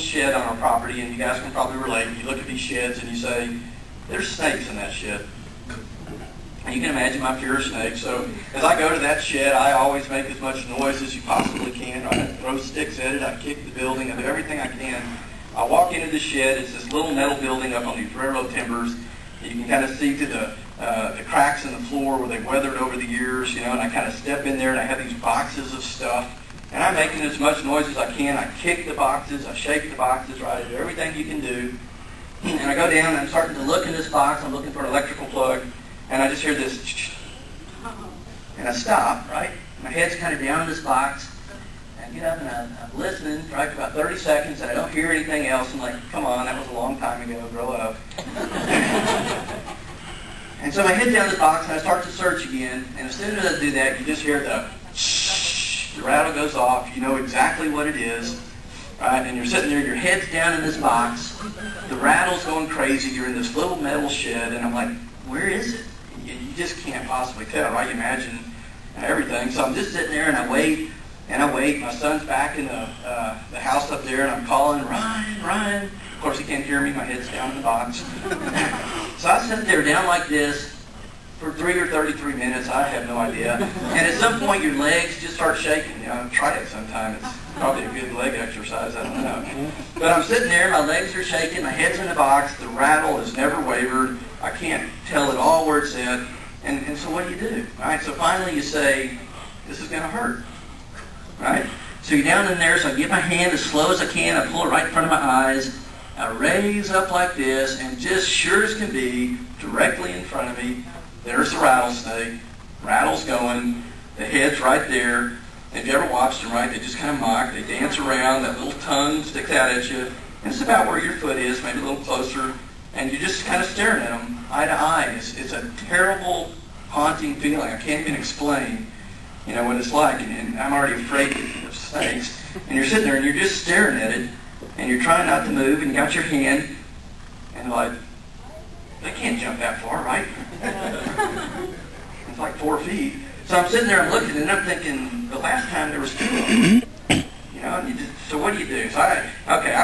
shed on our property, and you guys can probably relate. You look at these sheds and you say, there's snakes in that shed. And you can imagine my fear of snakes. So as I go to that shed, I always make as much noise as you possibly can. I throw sticks at it, I kick the building, I do everything I can. I walk into the shed. It's this little metal building up on these railroad timbers. You can kind of see through the cracks in the floor where they've weathered over the years, and I kind of step in there and I have these boxes of stuff. And I'm making as much noise as I can. I kick the boxes, I shake the boxes, right? I do everything you can do. And I go down and I'm starting to look in this box. I'm looking for an electrical plug. And I just hear this, and I stop, right? My head's kind of down in this box. And I get up and I'm listening, right, for about 30 seconds, and I don't hear anything else. I'm like, come on, that was a long time ago, grow up. And so my head's down in this box and I start to search again. And as soon as I do that, you just hear the rattle goes off. You know exactly what it is. Right? And you're sitting there, your head's down in this box. The rattle's going crazy. You're in this little metal shed. And I'm like, where is it? You just can't possibly tell, right? You imagine everything. So I'm just sitting there and I wait. And I wait. My son's back in the house up there. And I'm calling, Ryan, Ryan. Of course, he can't hear me. My head's down in the box. So I sit there down like this for 3 or 33 minutes. I have no idea. And at some point, your legs just start shaking. Try it sometime. It's probably a good leg exercise. I don't know. But I'm sitting there. My legs are shaking. My head's in the box. The rattle has never wavered. I can't tell at all where it's at. And so what do? All right. So finally, you say, this is going to hurt. Right? So you're down in there. So I get my hand as slow as I can. I pull it right in front of my eyes. I raise up like this, and just sure as can be, directly in front of me, there's the rattlesnake. Rattle's going. The head's right there. If you ever watched them, right, they just kind of mock. They dance around. That little tongue sticks out at you. And it's about where your foot is, maybe a little closer. And you're just kind of staring at them, eye to eye. It's a terrible, haunting feeling. I can't even explain, what it's like. And I'm already afraid of snakes. And you're sitting there, and you're just staring at it. And you're trying not to move, and you got your hand, and like, they can't jump that far, right? It's like 4 feet. So I'm sitting there and looking, and I'm thinking, the last time there was 2 of them. And so what do? So I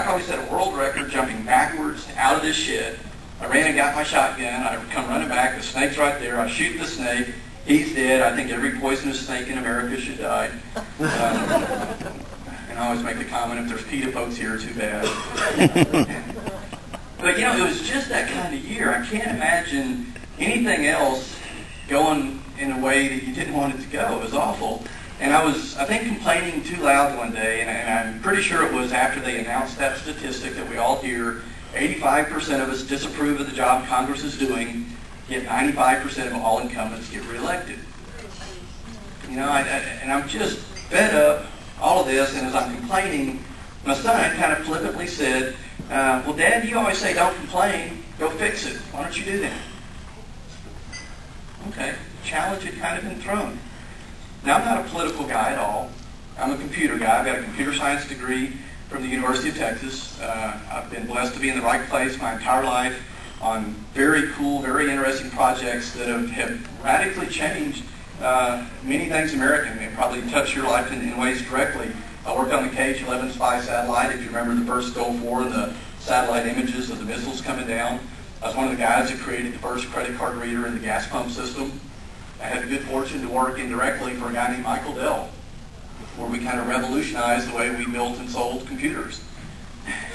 probably set a world record jumping backwards out of this shed. I ran and got my shotgun. I come running back. The snake's right there. I shoot the snake. He's dead. I think every poisonous snake in America should die. I always make the comment, if there's PETA folks here, too bad. But it was just that kind of year. I can't imagine anything else going in a way that you didn't want it to go. It was awful. And I was, I think, complaining too loud one day, and I'm pretty sure it was after they announced that statistic that we all hear. 85% of us disapprove of the job Congress is doing, yet 95% of all incumbents get reelected. And I'm just fed up. All of this, and as I'm complaining, my son kind of flippantly said, well, Dad, you always say don't complain, go fix it. Why don't you do that? Okay, challenge had kind of been thrown. Now, I'm not a political guy at all. I'm a computer guy. I've got a computer science degree from the University of Texas. I've been blessed to be in the right place my entire life on very cool, very interesting projects that have radically changed many things American. It probably touched your life in ways directly. I worked on the KH-11 spy satellite, if you remember the first Gulf War and the satellite images of the missiles coming down. I was one of the guys that created the first credit card reader in the gas pump system. I had the good fortune to work indirectly for a guy named Michael Dell, where we kind of revolutionized the way we built and sold computers.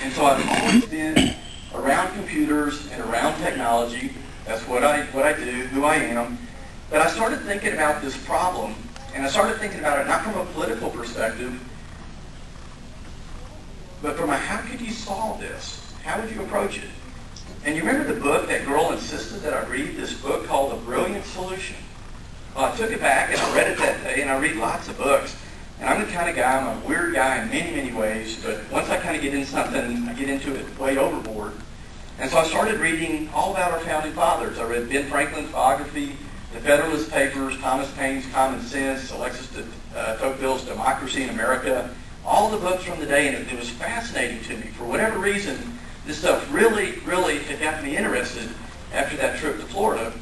And so I've always been around computers and around technology. That's what I do, who I am. But I started thinking about this problem, and I started thinking about it not from a political perspective, but from a how could you solve this? How would you approach it? And you remember the book that girl insisted that I read, this book called A Brilliant Solution? Well, I took it back and I read it that day, and I read lots of books. And I'm the kind of guy, I'm a weird guy in many, many ways, but once I kind of get into something, I get into it way overboard. And so I started reading all about our founding fathers. I read Ben Franklin's biography, the Federalist Papers, Thomas Paine's Common Sense, Alexis de Tocqueville's Democracy in America, all the books from the day, and it was fascinating to me. For whatever reason, this stuff really, really had got me interested after that trip to Florida.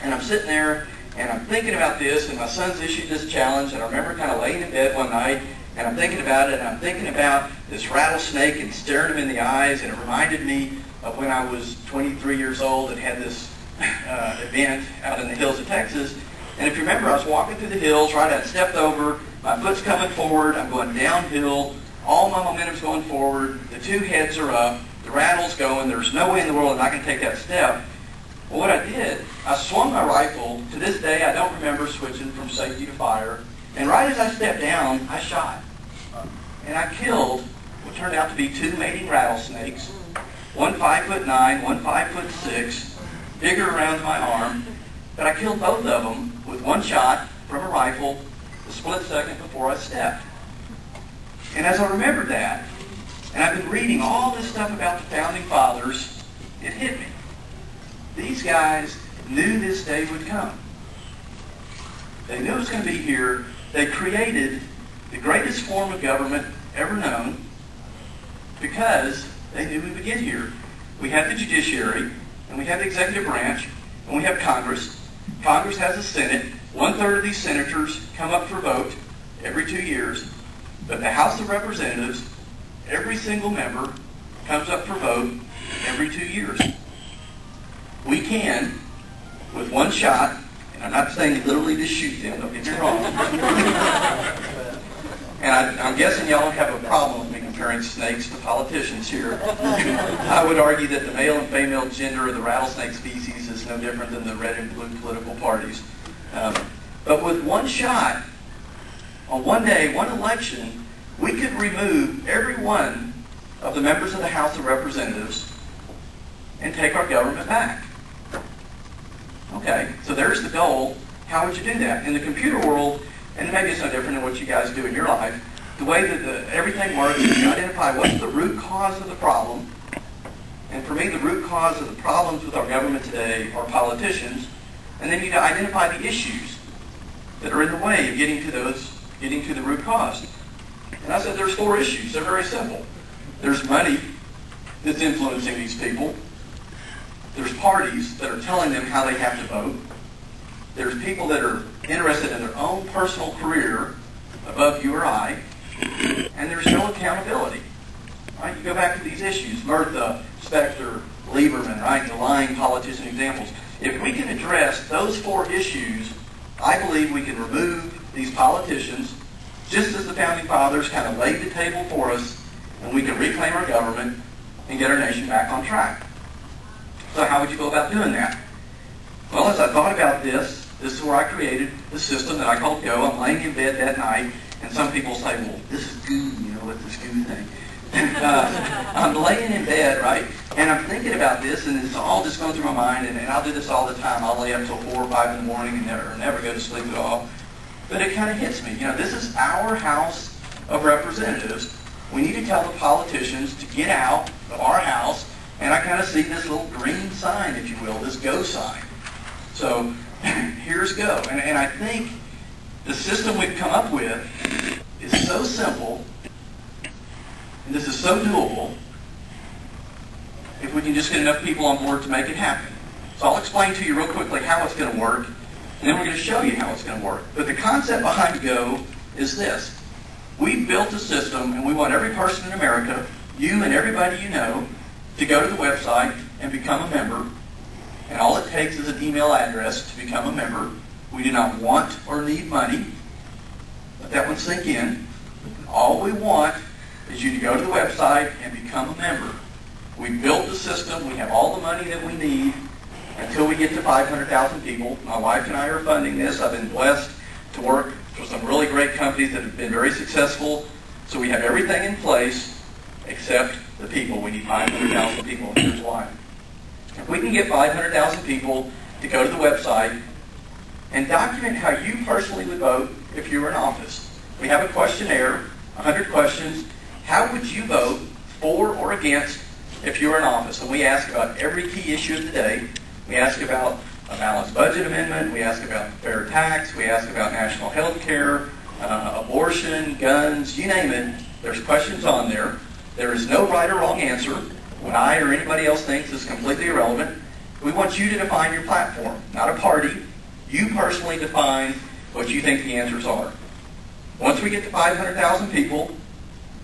And I'm sitting there, and I'm thinking about this, and my son's issued this challenge, and I remember kind of laying in bed one night, And I'm thinking about it, and I'm thinking about this rattlesnake and staring him in the eyes, and it reminded me of when I was 23 years old and had this event out in the hills of Texas. And if you remember, I was walking through the hills, right? I'd stepped over, my foot's coming forward, I'm going downhill, all my momentum's going forward, the two heads are up, the rattle's going, there's no way in the world that I can take that step. Well, what I did, I swung my rifle. To this day, I don't remember switching from safety to fire. And right as I stepped down, I shot. And I killed what turned out to be two mating rattlesnakes, one 5'9", one 5'6", bigger around my arm. But I killed both of them with one shot from a rifle a split second before I stepped. And as I remembered that, and I've been reading all this stuff about the Founding Fathers, it hit me. These guys knew this day would come. They knew it was going to be here. They created the greatest form of government ever known because they knew we would get here. We have the judiciary, and we have the executive branch, and we have Congress. Congress has a Senate. 1/3 of these senators come up for vote every 2 years. But the House of Representatives, every single member comes up for vote every 2 years. We can, with one shot, and I'm not saying literally to shoot them, don't get me wrong. And I'm guessing y'all don't have a problem with me comparing snakes to politicians here. I would argue that the male and female gender of the rattlesnake species is no different than the red and blue political parties. But with one shot, on one day, one election, we could remove every one of the members of the House of Representatives and take our government back. Okay, so there's the goal. How would you do that? In the computer world, and maybe it's no different than what you guys do in your life, the way that everything works is you identify what's the root cause of the problem. And for me, the root cause of the problems with our government today are politicians. And then you identify the issues that are in the way of getting to the root cause. And I said there's 4 issues. They're very simple. There's money that's influencing these people. There's parties that are telling them how they have to vote. There's people that are interested in their own personal career above you or I. And there's no accountability. Right? You go back to these issues, Murtha, Specter, Lieberman, right? The lying politician examples. If we can address those 4 issues, I believe we can remove these politicians, just as the Founding Fathers kind of laid the table for us, and we can reclaim our government and get our nation back on track. So how would you go about doing that? Well, as I thought about this is where I created the system that I called GO. I'm laying in bed that night, and some people say, well, this is GOOOH, you know, what's this GOOOH thing? I'm laying in bed, right? And I'm thinking about this, and it's all just going through my mind, and I'll do this all the time. I'll lay up till 4 or 5 in the morning and never go to sleep at all. But it kind of hits me. You know, this is our House of Representatives. We need to tell the politicians to get out of our house, and I kind of see this little green sign, if you will, this GO sign. So here's GO. And I think the system we've come up with is so simple, and this is so doable, if we can just get enough people on board to make it happen. So I'll explain to you real quickly how it's going to work, and then we're going to show you how it's going to work. But the concept behind GO is this. We've built a system, and we want every person in America, you and everybody you know, to go to the website and become a member. And all it takes is an email address to become a member. We do not want or need money. Let that one sink in. All we want is you to go to the website and become a member. We built the system. We have all the money that we need until we get to 500,000 people. My wife and I are funding this. I've been blessed to work for some really great companies that have been very successful. So we have everything in place except the people. We need 500,000 people, and here's why. If we can get 500,000 people to go to the website and document how you personally would vote if you were in office. We have a questionnaire, 100 questions. How would you vote for or against if you were in office? And we ask about every key issue of the day. We ask about a balanced budget amendment. We ask about fair tax. We ask about national health care, abortion, guns, you name it. There's questions on there. There is no right or wrong answer. What I or anybody else thinks is completely irrelevant. We want you to define your platform, not a party. You personally define what you think the answers are. Once we get to 500,000 people,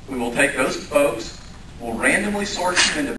we will take those folks, we'll randomly sort them into